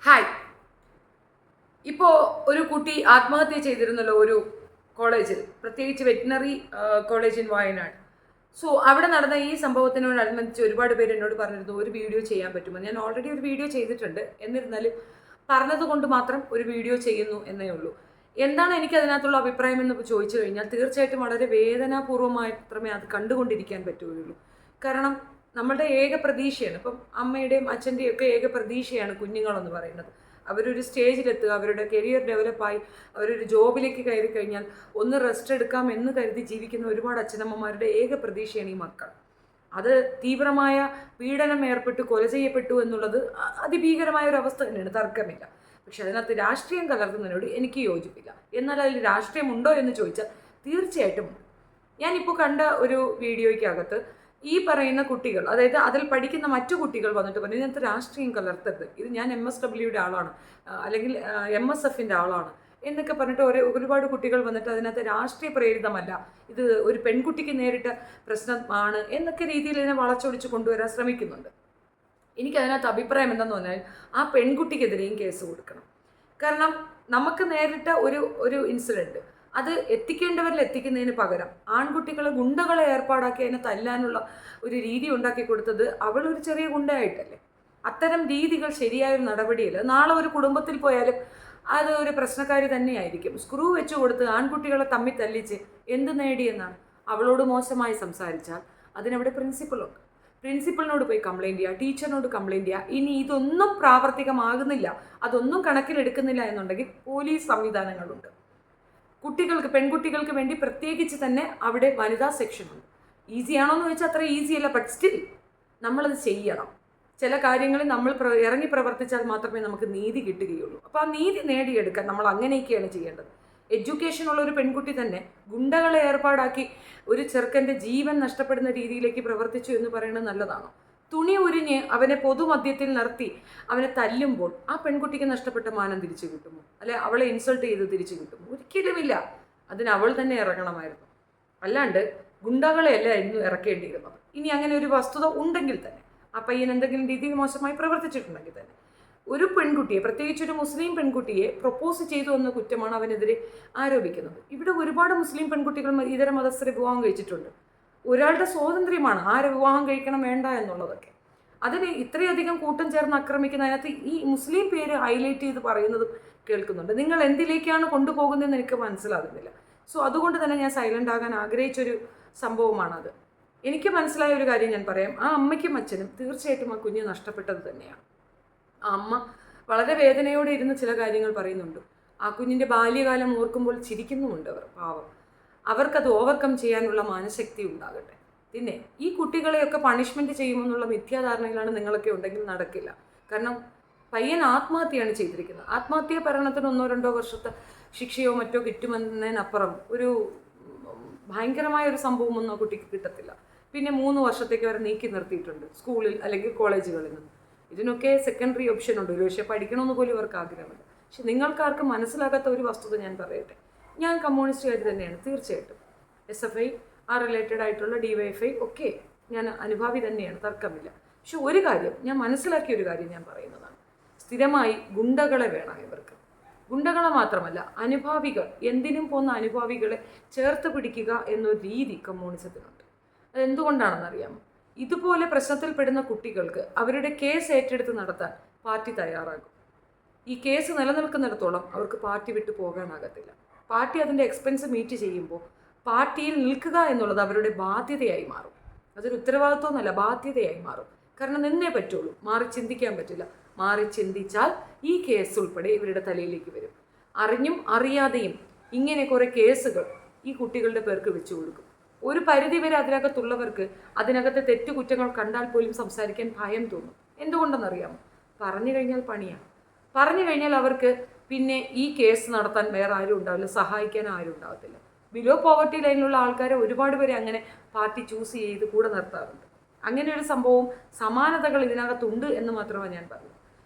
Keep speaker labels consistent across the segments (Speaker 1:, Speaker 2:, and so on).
Speaker 1: Hi. ഇപ്പോൾ ഒരു കുട്ടി ആത്മഹത്യ ചെയ്തിരുന്നല്ലോ ഒരു കോളേജിൽ, പ്രത്യേകിച്ച് veterinary college in Wayanad. So അവിടെ നടന്ന ഈ സംഭവത്തിനോടനുബന്ധിച്ച് ഒരുപാട് പേര് എന്നോട് പറഞ്ഞിരുന്നു ഒരു വീഡിയോ ചെയ്യാൻ പറ്റുമോ. ഞാൻ ഓൾറെഡി ഒരു വീഡിയോ ചെയ്തിട്ടുണ്ട്, എന്നിരുന്നാലും പറഞ്ഞതുകൊണ്ട് മാത്രം ഒരു വീഡിയോ ചെയ്യുന്നു എന്നേ ഉള്ളൂ. എന്താണ് എനിക്ക് അതിനകത്തുള്ള അഭിപ്രായം എന്ന് ചോദിച്ചു കഴിഞ്ഞാൽ തീർച്ചയായിട്ടും വളരെ വേദനാപൂർവ്വമായി മാത്രമേ അത് കണ്ടുകൊണ്ടിരിക്കാൻ പറ്റുകയുള്ളൂ. കാരണം നമ്മളുടെ ഏക പ്രതീക്ഷയാണ്, ഇപ്പം അമ്മയുടെയും അച്ഛൻ്റെയും ഒക്കെ ഏക പ്രതീക്ഷയാണ് കുഞ്ഞുങ്ങളെന്ന് പറയുന്നത്. അവരൊരു സ്റ്റേജിലെത്തുക, അവരുടെ കരിയർ ഡെവലപ്പായി അവരൊരു ജോബിലേക്ക് കയറി കഴിഞ്ഞാൽ ഒന്ന് റെസ്റ്റ് എടുക്കാം എന്ന് കരുതി ജീവിക്കുന്ന ഒരുപാട് അച്ഛനമ്മമാരുടെ ഏക പ്രതീക്ഷയാണ് ഈ മക്കൾ. അത് തീവ്രമായ പീഡനം ഏർപ്പെട്ട് കൊല ചെയ്യപ്പെട്ടു എന്നുള്ളത് അതിഭീകരമായ ഒരു അവസ്ഥ തന്നെയാണ്, തർക്കമില്ല. പക്ഷെ അതിനകത്ത് രാഷ്ട്രീയം കലർത്തുന്നതിനോട് എനിക്ക് യോജിപ്പില്ല. എന്നാൽ അതിൽ രാഷ്ട്രീയമുണ്ടോ എന്ന് ചോദിച്ചാൽ തീർച്ചയായിട്ടും ഉണ്ട്. ഞാനിപ്പോൾ കണ്ട ഒരു വീഡിയോയ്ക്കകത്ത് ഈ പറയുന്ന കുട്ടികൾ, അതായത് അതിൽ പഠിക്കുന്ന മറ്റു കുട്ടികൾ വന്നിട്ട് പറഞ്ഞു ഇതിനകത്ത് രാഷ്ട്രീയം കലർത്തരുത്, ഇത് ഞാൻ MSWയുടെ ആളാണ്, അല്ലെങ്കിൽ MSFൻ്റെ ആളാണ് എന്നൊക്കെ പറഞ്ഞിട്ട് ഒരുപാട് കുട്ടികൾ വന്നിട്ട് അതിനകത്ത് രാഷ്ട്രീയ പ്രേരിതമല്ല, ഇത് ഒരു പെൺകുട്ടിക്ക് നേരിട്ട പ്രശ്നമാണ് എന്നൊക്കെ രീതിയിൽ ഇതിനെ വളച്ചൊടിച്ച് കൊണ്ടുവരാൻ ശ്രമിക്കുന്നുണ്ട്. എനിക്കതിനകത്ത് അഭിപ്രായം എന്താണെന്ന് പറഞ്ഞാൽ ആ പെൺകുട്ടിക്കെതിരെയും കേസ് കൊടുക്കണം. കാരണം നമുക്ക് നേരിട്ട ഒരു ഇൻസിഡൻറ്റ് അത് എത്തിക്കേണ്ടവരിൽ എത്തിക്കുന്നതിന് പകരം ആൺകുട്ടികളെ ഗുണ്ടകളെ ഏർപ്പാടാക്കി അതിനെ തല്ലാനുള്ള ഒരു രീതി ഉണ്ടാക്കി കൊടുത്തത് അവളൊരു ചെറിയ ഗുണ്ടയായിട്ടല്ലേ. അത്തരം രീതികൾ ശരിയായൊരു നടപടിയില്ല. നാളെ ഒരു കുടുംബത്തിൽ പോയാലും അത് ഒരു പ്രശ്നക്കാരി തന്നെയായിരിക്കും. സ്ക്രൂ വെച്ച് കൊടുത്ത് ആൺകുട്ടികളെ തമ്മിൽ തല്ലിച്ച് എന്ത് നേടിയെന്നാണ്. അവളോട് മോശമായി സംസാരിച്ചാൽ അതിനവിടെ പ്രിൻസിപ്പളുണ്ട്, പ്രിൻസിപ്പളിനോട് പോയി കംപ്ലയിൻറ്റ് ചെയ്യുക, ടീച്ചറിനോട് കംപ്ലയിൻറ്റ് ചെയ്യുക. ഇനി ഇതൊന്നും പ്രാവർത്തികമാകുന്നില്ല, അതൊന്നും കണക്കിലെടുക്കുന്നില്ല എന്നുണ്ടെങ്കിൽ പോലീസ് സംവിധാനങ്ങളുണ്ട്. കുട്ടികൾക്ക്, പെൺകുട്ടികൾക്ക് വേണ്ടി പ്രത്യേകിച്ച് തന്നെ അവിടെ വനിതാ സെക്ഷനുണ്ട്. ഈസിയാണോ എന്ന് ചോദിച്ചാൽ അത്ര ഈസിയല്ല, ബട്ട് സ്റ്റിൽ നമ്മളത് ചെയ്യണം. ചില കാര്യങ്ങളിൽ നമ്മൾ ഇറങ്ങി പ്രവർത്തിച്ചാൽ മാത്രമേ നമുക്ക് നീതി കിട്ടുകയുള്ളൂ. അപ്പോൾ ആ നീതി നേടിയെടുക്കാൻ നമ്മൾ അങ്ങനെയൊക്കെയാണ് ചെയ്യേണ്ടത്. എഡ്യൂക്കേഷനുള്ള ഒരു പെൺകുട്ടി തന്നെ ഗുണ്ടകളെ ഏർപ്പാടാക്കി ഒരു ചെറുക്കൻ്റെ ജീവൻ നഷ്ടപ്പെടുന്ന രീതിയിലേക്ക് പ്രവർത്തിച്ചു എന്ന് പറയുന്നത് നല്ലതാണോ? തുണി ഉരിഞ്ഞ് അവനെ പൊതുമധ്യത്തിൽ നിർത്തി അവനെ തല്ലുമ്പോൾ ആ പെൺകുട്ടിക്ക് നഷ്ടപ്പെട്ട മാനം തിരിച്ചു കിട്ടുമോ? അല്ലെ അവളെ ഇൻസൾട്ട് ചെയ്ത് തിരിച്ചു കിട്ടുമോ? ഒരിക്കലുമില്ല. അതിന് അവൾ തന്നെ ഇറങ്ങണമായിരുന്നു, അല്ലാണ്ട് ഗുണ്ടകളെ അല്ലായിരുന്നു ഇറക്കേണ്ടിയിരുന്നത്. ഇനി അങ്ങനെ ഒരു വസ്തുത ഉണ്ടെങ്കിൽ തന്നെ, ആ പയ്യൻ എന്തെങ്കിലും രീതിയിൽ മോശമായി പ്രവർത്തിച്ചിട്ടുണ്ടെങ്കിൽ തന്നെ, ഒരു പെൺകുട്ടിയെ, പ്രത്യേകിച്ച് ഒരു മുസ്ലിം പെൺകുട്ടിയെ പ്രൊപ്പോസ് ചെയ്തു എന്ന കുറ്റമാണ് അവനെതിരെ ആരോപിക്കുന്നത്. ഇവിടെ ഒരുപാട് മുസ്ലിം പെൺകുട്ടികൾ ഇതര മതസ്ഥരെ വിവാഹം കഴിച്ചിട്ടുണ്ട്. ഒരാളുടെ സ്വാതന്ത്ര്യമാണ് ആരെ വിവാഹം കഴിക്കണം വേണ്ട എന്നുള്ളതൊക്കെ. അതിന് ഇത്രയധികം കൂട്ടം ചേർന്ന് ആക്രമിക്കുന്നതിനകത്ത് ഈ മുസ്ലിം പേര് ഹൈലൈറ്റ് ചെയ്ത് പറയുന്നതും കേൾക്കുന്നുണ്ട്. നിങ്ങൾ എന്തിലേക്കാണ് കൊണ്ടുപോകുന്നതെന്ന് എനിക്ക് മനസ്സിലാകുന്നില്ല. സോ അതുകൊണ്ട് തന്നെ ഞാൻ സൈലൻ്റ് ആകാൻ ആഗ്രഹിച്ചൊരു സംഭവമാണത്. എനിക്ക് മനസ്സിലായ ഒരു കാര്യം ഞാൻ പറയാം. ആ അമ്മയ്ക്കും അച്ഛനും തീർച്ചയായിട്ടും ആ കുഞ്ഞ് നഷ്ടപ്പെട്ടത് തന്നെയാണ്. ആ അമ്മ വളരെ വേദനയോടെ ഇരുന്ന് ചില കാര്യങ്ങൾ പറയുന്നുണ്ട്. ആ കുഞ്ഞിൻ്റെ ബാല്യകാലം ഓർക്കുമ്പോൾ ചിരിക്കുന്നുമുണ്ട് അവർ, പാവം. അവർക്കത് ഓവർകം ചെയ്യാനുള്ള മാനശക്തി ഉണ്ടാകട്ടെ. പിന്നെ ഈ കുട്ടികളെയൊക്കെ പണിഷ്മെൻറ്റ് ചെയ്യുമെന്നുള്ള മിഥ്യാധാരണയിലാണ് നിങ്ങളൊക്കെ ഉണ്ടെങ്കിൽ നടക്കില്ല. കാരണം പയ്യൻ ആത്മഹത്യയാണ് ചെയ്തിരിക്കുന്നത്. ആത്മഹത്യാ ഭരണത്തിന് 1-2 വർഷത്തെ ശിക്ഷയോ മറ്റോ കിട്ടുമെന്നതിനപ്പുറം ഒരു ഭയങ്കരമായ ഒരു സംഭവമൊന്നും ആ കുട്ടിക്ക് കിട്ടത്തില്ല. പിന്നെ 3 വർഷത്തേക്ക് വരെ നീക്കി നിർത്തിയിട്ടുണ്ട് സ്കൂളിൽ അല്ലെങ്കിൽ കോളേജുകളിൽ നിന്ന്. ഇതിനൊക്കെ സെക്കൻഡറി ഓപ്ഷൻ ഉണ്ട്. പക്ഷേ പഠിക്കണമെന്ന് പോലും ഇവർക്ക് ആഗ്രഹമില്ല. പക്ഷെ നിങ്ങൾക്കാർക്കും മനസ്സിലാകാത്ത ഒരു വസ്തുത ഞാൻ പറയട്ടെ. ഞാൻ കമ്മ്യൂണിസ്റ്റുകാർ തന്നെയാണ്, തീർച്ചയായിട്ടും. SFI ആ റിലേറ്റഡ് ആയിട്ടുള്ള DYFI ഒക്കെ ഞാൻ അനുഭാവി തന്നെയാണ്, തർക്കമില്ല. പക്ഷെ ഒരു കാര്യം ഞാൻ മനസ്സിലാക്കിയ ഒരു കാര്യം ഞാൻ പറയുന്നതാണ്. സ്ഥിരമായി ഗുണ്ടകളെ വേണം ഇവർക്ക്. ഗുണ്ടകളെ മാത്രമല്ല, അനുഭാവികൾ, എന്തിനും പോകുന്ന അനുഭാവികളെ ചേർത്ത് പിടിക്കുക എന്നൊരു രീതി കമ്മ്യൂണിസത്തിനുണ്ട്. അതെന്തുകൊണ്ടാണെന്നറിയാമോ? ഇതുപോലെ പ്രശ്നത്തിൽപ്പെടുന്ന കുട്ടികൾക്ക് അവരുടെ കേസ് ഏറ്റെടുത്ത് നടത്താൻ പാർട്ടി തയ്യാറാകും. ഈ കേസ് നിലനിൽക്കുന്നിടത്തോളം അവർക്ക് പാർട്ടി വിട്ടു പോകാനാകത്തില്ല. പാർട്ടി അതിൻ്റെ എക്സ്പെൻസ് മീറ്റ് ചെയ്യുമ്പോൾ പാർട്ടിയിൽ നിൽക്കുക എന്നുള്ളത് അവരുടെ ബാധ്യതയായി മാറും. അതൊരു ഉത്തരവാദിത്വമൊന്നുമല്ല, ബാധ്യതയായി മാറും. കാരണം നിന്നേ പറ്റുള്ളൂ, മാറി ചിന്തിക്കാൻ പറ്റില്ല. മാറി ചിന്തിച്ചാൽ ഈ കേസ് ഉൾപ്പെടെ ഇവരുടെ തലയിലേക്ക് വരും. അറിഞ്ഞും അറിയാതെയും ഇങ്ങനെ കുറേ കേസുകൾ ഈ കുട്ടികളുടെ പേർക്ക് വെച്ചു കൊടുക്കും. ഒരു പരിധിവരെ അതിനകത്തുള്ളവർക്ക് അതിനകത്തെ തെറ്റുകുറ്റങ്ങൾ കണ്ടാൽ പോലും സംസാരിക്കാൻ ഭയം തോന്നും. എന്തുകൊണ്ടെന്നറിയാമോ? പറഞ്ഞു കഴിഞ്ഞാൽ പണിയാണ്. പറഞ്ഞു കഴിഞ്ഞാൽ അവർക്ക് പിന്നെ ഈ കേസ് നടത്താൻ വേറെ ആരും ഉണ്ടാവില്ല, സഹായിക്കാൻ ആരും ഉണ്ടാകത്തില്ല. ബിലോ പോവർട്ടി ലൈനിലുള്ള ആൾക്കാരെ ഒരുപാട് പേരെ അങ്ങനെ പാർട്ടി ചൂസ് ചെയ്ത് കൂടെ നിർത്താറുണ്ട്. അങ്ങനെ ഒരു സംഭവവും സമാനതകൾ ഇതിനകത്തുണ്ട് എന്ന് മാത്രമേ ഞാൻ പറയൂ.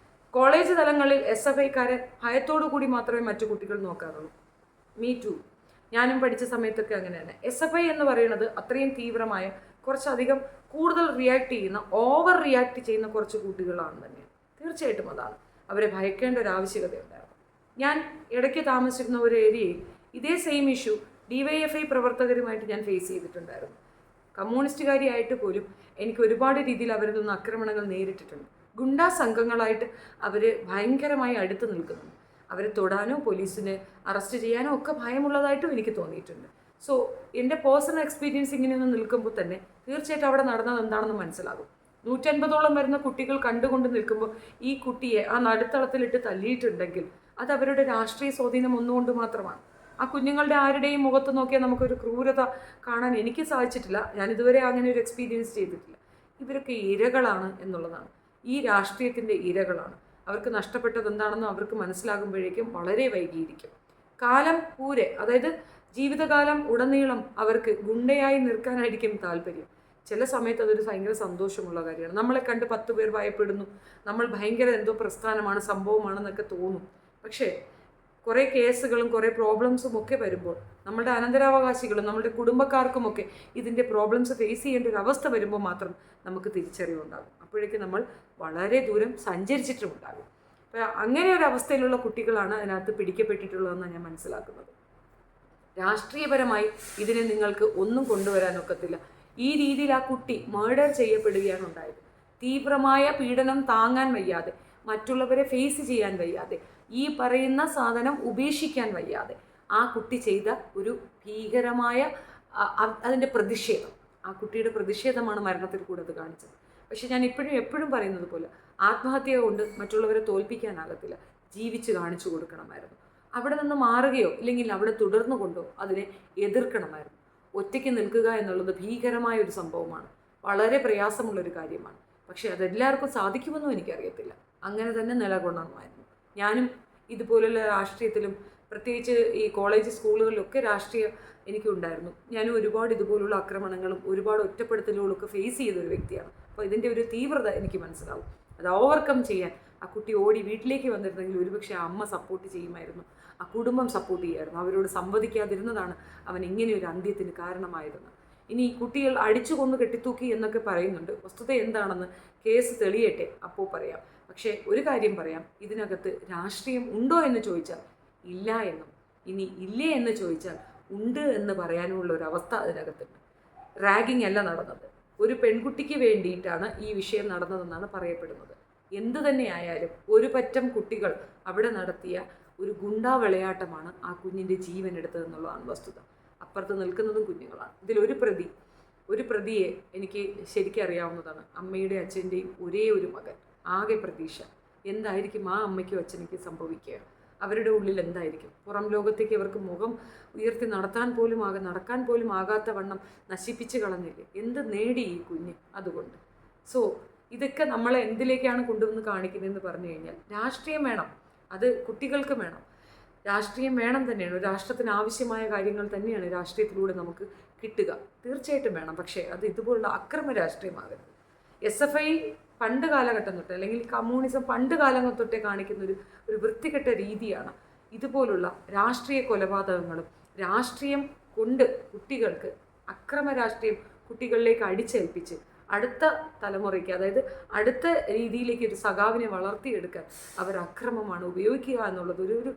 Speaker 1: കോളേജ് തലങ്ങളിൽ SFIക്കാരെ ഭയത്തോടു കൂടി മാത്രമേ മറ്റു കുട്ടികൾ നോക്കാറുള്ളൂ. മീ ടു, ഞാനും പഠിച്ച സമയത്തൊക്കെ അങ്ങനെ തന്നെ. SFI എന്ന് പറയുന്നത് അത്രയും തീവ്രമായ, കുറച്ചധികം കൂടുതൽ റിയാക്ട് ചെയ്യുന്ന, ഓവർ റിയാക്ട് ചെയ്യുന്ന കുറച്ച് കുട്ടികളാണ് തന്നെ. തീർച്ചയായിട്ടും അതാണ്. അവരെ ഭയക്കേണ്ട ഒരു ആവശ്യകതയുണ്ടായിരുന്നു. ഞാൻ ഇടയ്ക്ക് താമസിച്ചിരുന്ന ഒരു ഏരിയയിൽ ഇതേ സെയിം ഇഷ്യൂ DYFI പ്രവർത്തകരുമായിട്ട് ഞാൻ ഫേസ് ചെയ്തിട്ടുണ്ടായിരുന്നു. കമ്മ്യൂണിസ്റ്റുകാരിയായിട്ട് പോലും എനിക്ക് ഒരുപാട് രീതിയിൽ അവരിൽ നിന്ന് ആക്രമണങ്ങൾ നേരിട്ടിട്ടുണ്ട്. ഗുണ്ടാ സംഘങ്ങളായിട്ട് അവർ ഭയങ്കരമായി അടുത്ത് നിൽക്കുന്നുണ്ട്. അവരെ തൊടാനോ പോലീസിന് അറസ്റ്റ് ചെയ്യാനോ ഒക്കെ ഭയമുള്ളതായിട്ടും എനിക്ക് തോന്നിയിട്ടുണ്ട്. സോ എൻ്റെ പേഴ്സണൽ എക്സ്പീരിയൻസ് ഇങ്ങനെയൊന്ന് നിൽക്കുമ്പോൾ തന്നെ തീർച്ചയായിട്ടും അവിടെ നടന്നത് എന്താണെന്ന് മനസ്സിലാകും. 150ഓളം വരുന്ന കുട്ടികൾ കണ്ടുകൊണ്ട് നിൽക്കുമ്പോൾ ഈ കുട്ടിയെ ആ നടുത്തളത്തിലിട്ട് തല്ലിയിട്ടുണ്ടെങ്കിൽ അത് അവരുടെ രാഷ്ട്രീയ സ്വാധീനം ഒന്നുകൊണ്ട് മാത്രമാണ്. ആ കുഞ്ഞുങ്ങളുടെ ആരുടെയും മുഖത്ത് നോക്കിയാൽ നമുക്കൊരു ക്രൂരത കാണാൻ എനിക്ക് സാധിച്ചിട്ടില്ല. ഞാനിതുവരെ അങ്ങനെ ഒരു എക്സ്പീരിയൻസ് ചെയ്തിട്ടില്ല. ഇവരൊക്കെ ഇരകളാണ് എന്നുള്ളതാണ്. ഈ രാഷ്ട്രീയത്തിൻ്റെ ഇരകളാണ്. അവർക്ക് നഷ്ടപ്പെട്ടത് എന്താണെന്ന് അവർക്ക് മനസ്സിലാകുമ്പോഴേക്കും വളരെ വൈകിയിരിക്കും. കാലം പൂരെ, അതായത് ജീവിതകാലം ഉടനീളം അവർക്ക് ഗുണ്ടയായി നിൽക്കാനായിരിക്കും താല്പര്യം. ചില സമയത്ത് അതൊരു ഭയങ്കര സന്തോഷമുള്ള കാര്യമാണ്. നമ്മളെ കണ്ട് 10 പേർ ഭയപ്പെടുന്നു, നമ്മൾ ഭയങ്കര എന്തോ പ്രസ്ഥാനമാണ്, സംഭവമാണെന്നൊക്കെ തോന്നും. പക്ഷേ കുറേ കേസുകളും കുറേ പ്രോബ്ലംസും ഒക്കെ വരുമ്പോൾ നമ്മളുടെ അനന്തരാവകാശികളും നമ്മളുടെ കുടുംബക്കാർക്കുമൊക്കെ ഇതിൻ്റെ പ്രോബ്ലംസ് ഫേസ് ചെയ്യേണ്ട ഒരു അവസ്ഥ വരുമ്പോൾ മാത്രം നമുക്ക് തിരിച്ചറിവുണ്ടാകും. അപ്പോഴേക്കും നമ്മൾ വളരെ ദൂരം സഞ്ചരിച്ചിട്ടുമുണ്ടാകും. അപ്പോൾ അങ്ങനെ ഒരു അവസ്ഥയിലുള്ള കുട്ടികളാണ് അതിനകത്ത് പിടിക്കപ്പെട്ടിട്ടുള്ളതെന്നാണ് ഞാൻ മനസ്സിലാക്കുന്നത്. രാഷ്ട്രീയപരമായി ഇതിനെ നിങ്ങൾക്ക് ഒന്നും കൊണ്ടുവരാനൊക്കത്തില്ല. ഈ രീതിയിൽ ആ കുട്ടി മർഡർ ചെയ്യപ്പെടുകയാണ് ഉണ്ടായത്. തീവ്രമായ പീഡനം താങ്ങാൻ വയ്യാതെ, മറ്റുള്ളവരെ ഫേസ് ചെയ്യാൻ വയ്യാതെ, ഈ പറയുന്ന സാധനം ഉപേക്ഷിക്കാൻ വയ്യാതെ ആ കുട്ടി ചെയ്ത ഒരു ഭീകരമായ അതിൻ്റെ പ്രതിഷേധം, ആ കുട്ടിയുടെ പ്രതിഷേധമാണ് മരണത്തിൽ കൂടെ അത് കാണിച്ചത്. പക്ഷെ ഞാൻ എപ്പോഴും പറയുന്നത് പോലെ ആത്മഹത്യ കൊണ്ട് മറ്റുള്ളവരെ തോൽപ്പിക്കാനാകത്തില്ല. ജീവിച്ച് കാണിച്ചു കൊടുക്കണമായിരുന്നു. അവിടെ നിന്ന് മാറുകയോ ഇല്ലെങ്കിൽ അവിടെ തുടർന്നു കൊണ്ടോ അതിനെ എതിർക്കണമായിരുന്നു. ഒറ്റയ്ക്ക് നിൽക്കുക എന്നുള്ളത് ഭീകരമായ ഒരു സംഭവമാണ്, വളരെ പ്രയാസമുള്ളൊരു കാര്യമാണ്. പക്ഷെ അതെല്ലാവർക്കും സാധിക്കുമെന്നും എനിക്കറിയത്തില്ല. അങ്ങനെ തന്നെ നിലകൊള്ളണമായിരുന്നു. ഞാനും ഇതുപോലുള്ള രാഷ്ട്രീയത്തിലും പ്രത്യേകിച്ച് ഈ കോളേജ് സ്കൂളുകളിലൊക്കെ രാഷ്ട്രീയം എനിക്കുണ്ടായിരുന്നു. ഞാനും ഒരുപാട് ഇതുപോലുള്ള ആക്രമണങ്ങളും ഒരുപാട് ഒറ്റപ്പെടുത്തലുകളൊക്കെ ഫേസ് ചെയ്തൊരു വ്യക്തിയാണ്. അപ്പോൾ ഇതിൻ്റെ ഒരു തീവ്രത എനിക്ക് മനസ്സിലാവും. അത് ഓവർകം ചെയ്യാൻ ആ കുട്ടി ഓടി വീട്ടിലേക്ക് വന്നിരുന്നെങ്കിൽ ഒരുപക്ഷെ ആ അമ്മ സപ്പോർട്ട് ചെയ്യുമായിരുന്നു, ആ കുടുംബം സപ്പോർട്ട് ചെയ്യുമായിരുന്നു. അവരോട് സംവദിക്കാതിരുന്നതാണ് അവൻ ഇങ്ങനെ ഒരു അന്ത്യത്തിന് കാരണമായതെന്ന്. ഇനി കുട്ടികൾ അടിച്ചു കൊന്നു കെട്ടിത്തൂക്കി എന്നൊക്കെ പറയുന്നുണ്ട്. വസ്തുത എന്താണെന്ന് കേസ് തെളിയട്ടെ, അപ്പോൾ പറയാം. പക്ഷേ ഒരു കാര്യം പറയാം, ഇതിനകത്ത് രാഷ്ട്രീയം ഉണ്ടോ എന്ന് ചോദിച്ചാൽ ഇല്ല എന്നും, ഇനി ഇല്ലേ എന്ന് ചോദിച്ചാൽ ഉണ്ട് എന്ന് പറയാനുമുള്ള ഒരു അവസ്ഥ അതിനകത്തുണ്ട്. റാഗിങ് അല്ല നടന്നത്, ഒരു പെൺകുട്ടിക്ക് വേണ്ടിയിട്ടാണ് ഈ വിഷയം നടന്നതെന്നാണ് പറയപ്പെടുന്നത്. എന്തു തന്നെയായാലും ഒരു പറ്റം കുട്ടികൾ അവിടെ നടത്തിയ ഒരു ഗുണ്ടാ വിളയാട്ടമാണ് ആ കുഞ്ഞിൻ്റെ ജീവൻ എടുത്തതെന്നുള്ളതാണ് വസ്തുത. അപ്പുറത്ത് നിൽക്കുന്നതും കുഞ്ഞുങ്ങളാണ്. ഒരു പ്രതിയെ എനിക്ക് ശരിക്കും അറിയാവുന്നതാണ്. അമ്മയുടെ അച്ഛൻ്റെയും ഒരേ ഒരു മകൻ, ആകെ പ്രതീക്ഷ. എന്തായിരിക്കും ആ അമ്മയ്ക്കും അച്ഛനേക്കും സംഭവിക്കുക? അവരുടെ ഉള്ളിൽ എന്തായിരിക്കും? പുറം ലോകത്തേക്ക് അവർക്ക് മുഖം ഉയർത്തി നടക്കാൻ പോലും ആകാത്ത വണ്ണം നശിപ്പിച്ച് കളഞ്ഞില്ലേ? എന്ത് നേടി ഈ കുഞ്ഞ് അതുകൊണ്ട്? സോ ഇതൊക്കെ നമ്മളെ എന്തിലേക്കാണ് കൊണ്ടുവന്ന് കാണിക്കുന്നതെന്ന് പറഞ്ഞു കഴിഞ്ഞാൽ രാഷ്ട്രീയം വേണം, അത് കുട്ടികൾക്ക് വേണം. രാഷ്ട്രീയം വേണം തന്നെയാണ്. ഒരു രാഷ്ട്രത്തിന് ആവശ്യമായ കാര്യങ്ങൾ തന്നെയാണ് രാഷ്ട്രീയത്തിലൂടെ നമുക്ക് കിട്ടുക. തീർച്ചയായിട്ടും വേണം. പക്ഷേ അത് ഇതുപോലുള്ള അക്രമ രാഷ്ട്രീയമാകരുത്. SFI പണ്ട് കാലഘട്ടം തൊട്ട്, അല്ലെങ്കിൽ കമ്മ്യൂണിസം പണ്ട് കാലം തൊട്ടേ കാണിക്കുന്ന ഒരു വൃത്തികെട്ട രീതിയാണ് ഇതുപോലുള്ള രാഷ്ട്രീയ കൊലപാതകങ്ങളും. രാഷ്ട്രീയം കൊണ്ട് കുട്ടികൾക്ക് അക്രമ രാഷ്ട്രീയം കുട്ടികളിലേക്ക് അടിച്ചേൽപ്പിച്ച് അടുത്ത തലമുറയ്ക്ക്, അതായത് അടുത്ത രീതിയിലേക്ക് ഒരു സഖാവിനെ വളർത്തിയെടുക്കാൻ അവർ അക്രമമാണ് ഉപയോഗിക്കുക എന്നുള്ളത് ഒരു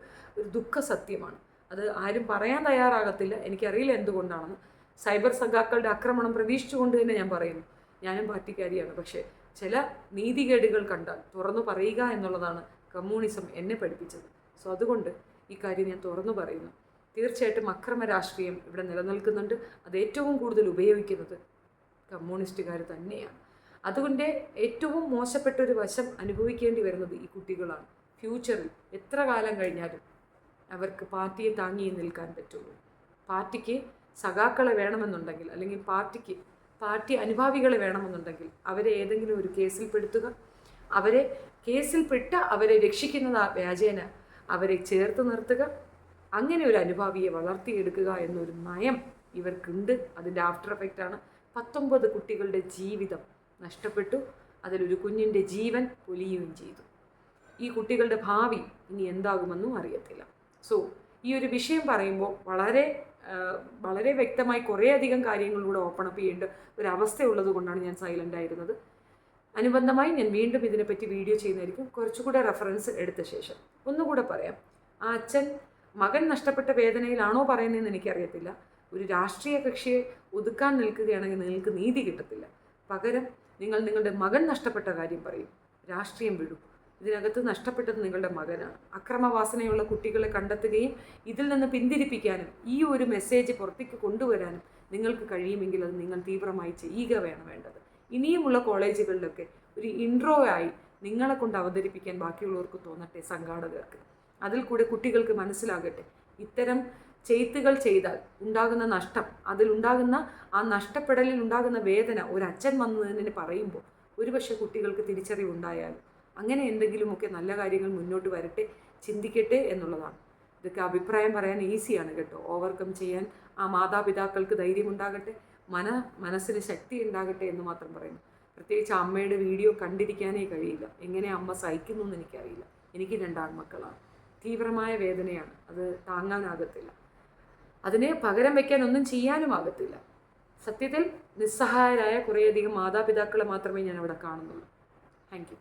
Speaker 1: ദുഃഖ സത്യമാണ്. അത് ആരും പറയാൻ തയ്യാറാകത്തില്ല. എനിക്കറിയില്ല എന്തുകൊണ്ടാണെന്ന്. സൈബർ സഖാക്കളുടെ ആക്രമണം പ്രതീക്ഷിച്ചുകൊണ്ട് തന്നെ ഞാൻ പറയുന്നു. ഞാനും പാർട്ടിക്കാരിയാണ്. പക്ഷേ ചില നീതികേടുകൾ കണ്ടാൽ തുറന്നു പറയുക എന്നുള്ളതാണ് കമ്മ്യൂണിസം എന്നെ പഠിപ്പിച്ചത്. സോ അതുകൊണ്ട് ഈ കാര്യം ഞാൻ തുറന്നു പറയുന്നു. തീർച്ചയായിട്ടും അക്രമ രാഷ്ട്രീയം ഇവിടെ നിലനിൽക്കുന്നുണ്ട്. അത് ഏറ്റവും കൂടുതൽ ഉപയോഗിക്കുന്നത് കമ്മ്യൂണിസ്റ്റുകാർ തന്നെയാണ്. അതുകൊണ്ട് ഏറ്റവും മോശപ്പെട്ടൊരു വശം അനുഭവിക്കേണ്ടി വരുന്നത് ഈ കുട്ടികളാണ്. ഫ്യൂച്ചറിൽ എത്ര കാലം കഴിഞ്ഞാലും അവർക്ക് പാർട്ടിയെ താങ്ങി നിൽക്കാൻ പറ്റുള്ളൂ. പാർട്ടിക്ക് സഖാക്കളെ വേണമെന്നുണ്ടെങ്കിൽ, അല്ലെങ്കിൽ പാർട്ടി അനുഭാവികളെ വേണമെന്നുണ്ടെങ്കിൽ അവരെ ഏതെങ്കിലും ഒരു കേസിൽപ്പെടുത്തുക, അവരെ രക്ഷിക്കുന്ന വ്യാജേന അവരെ ചേർത്ത് നിർത്തുക, അങ്ങനെ ഒരു അനുഭാവിയെ വളർത്തിയെടുക്കുക എന്നൊരു നയം ഇവർക്കുണ്ട്. അതിൻ്റെ ആഫ്റ്റർ എഫക്റ്റാണ് 19 കുട്ടികളുടെ ജീവിതം നഷ്ടപ്പെട്ടു. അതിലൊരു കുഞ്ഞിൻ്റെ ജീവൻ പൊലിയുകയും ചെയ്തു. ഈ കുട്ടികളുടെ ഭാവി ഇനി എന്താകുമെന്നും അറിയത്തില്ല. സോ ഈ ഒരു വിഷയം പറയുമ്പോൾ വളരെ വ്യക്തമായി കുറേയധികം കാര്യങ്ങളിലൂടെ ഓപ്പൺ അപ്പ് ചെയ്യേണ്ട ഒരവസ്ഥയുള്ളത് കൊണ്ടാണ് ഞാൻ സൈലൻ്റ് ആയിരുന്നത്. അനുബന്ധമായി ഞാൻ വീണ്ടും ഇതിനെപ്പറ്റി വീഡിയോ ചെയ്യുന്നതായിരിക്കും, കുറച്ചുകൂടെ റെഫറൻസ് എടുത്ത ശേഷം. ഒന്നുകൂടെ പറയാം, ആ അച്ഛൻ മകൻ നഷ്ടപ്പെട്ട വേദനയിലാണോ പറയുന്നതെന്ന് എനിക്കറിയത്തില്ല. ഒരു രാഷ്ട്രീയ കക്ഷിയെ ഒതുക്കാൻ നിൽക്കുകയാണെങ്കിൽ നിങ്ങൾക്ക് നീതി കിട്ടത്തില്ല. പകരം നിങ്ങൾ നിങ്ങളുടെ മകൻ നഷ്ടപ്പെട്ട കാര്യം പറയും, രാഷ്ട്രീയം വിടും. ഇതിനകത്ത് നഷ്ടപ്പെട്ടത് നിങ്ങളുടെ മകനാണ്. അക്രമവാസനയുള്ള കുട്ടികളെ കണ്ടെത്തുകയും ഇതിൽ നിന്ന് പിന്തിരിപ്പിക്കാനും ഈ ഒരു മെസ്സേജ് പുറത്തേക്ക് കൊണ്ടുവരാനും നിങ്ങൾക്ക് കഴിയുമെങ്കിൽ അത് നിങ്ങൾ തീവ്രമായി ചെയ്യുക വേണ്ടത്. ഇനിയുമുള്ള കോളേജുകളിലൊക്കെ ഒരു ഇൻട്രോ ആയി നിങ്ങളെ കൊണ്ട് അവതരിപ്പിക്കാൻ ബാക്കിയുള്ളവർക്ക് തോന്നട്ടെ, സംഘാടകർക്ക്. അതിൽ കൂടെ കുട്ടികൾക്ക് മനസ്സിലാകട്ടെ, ഇത്തരം ചെയ്ത്തുകൾ ചെയ്താൽ ഉണ്ടാകുന്ന നഷ്ടം, അതിലുണ്ടാകുന്ന ആ നഷ്ടപ്പെടലിൽ ഉണ്ടാകുന്ന വേദന ഒരു അച്ഛൻ വന്നതിന് പറയുമ്പോൾ ഒരുപക്ഷെ കുട്ടികൾക്ക് തിരിച്ചറിവുണ്ടായാലും അങ്ങനെ എന്തെങ്കിലുമൊക്കെ നല്ല കാര്യങ്ങൾ മുന്നോട്ട് വരട്ടെ, ചിന്തിക്കട്ടെ എന്നുള്ളതാണ്. ഇതൊക്കെ അഭിപ്രായം പറയാൻ ഈസിയാണ് കേട്ടോ. ഓവർകം ചെയ്യാൻ ആ മാതാപിതാക്കൾക്ക് ധൈര്യമുണ്ടാകട്ടെ, മനസ്സിന് ശക്തി ഉണ്ടാകട്ടെ എന്ന് മാത്രം പറയുന്നു. പ്രത്യേകിച്ച് അമ്മയുടെ വീഡിയോ കണ്ടിരിക്കാനേ കഴിയില്ല. എങ്ങനെ അമ്മ സഹിക്കുന്നു എന്ന് എനിക്കറിയില്ല. എനിക്ക് 2 ആൺമക്കളാണ്. തീവ്രമായ വേദനയാണ്, അത് താങ്ങാനാകത്തില്ല. അതിനെ പകരം വയ്ക്കാൻ ഒന്നും ചെയ്യാനും ആകത്തില്ല. സത്യത്തിൽ നിസ്സഹായരായ കുറേയധികം മാതാപിതാക്കളെ മാത്രമേ ഞാൻ അവിടെ കാണുന്നുള്ളൂ. Thank you.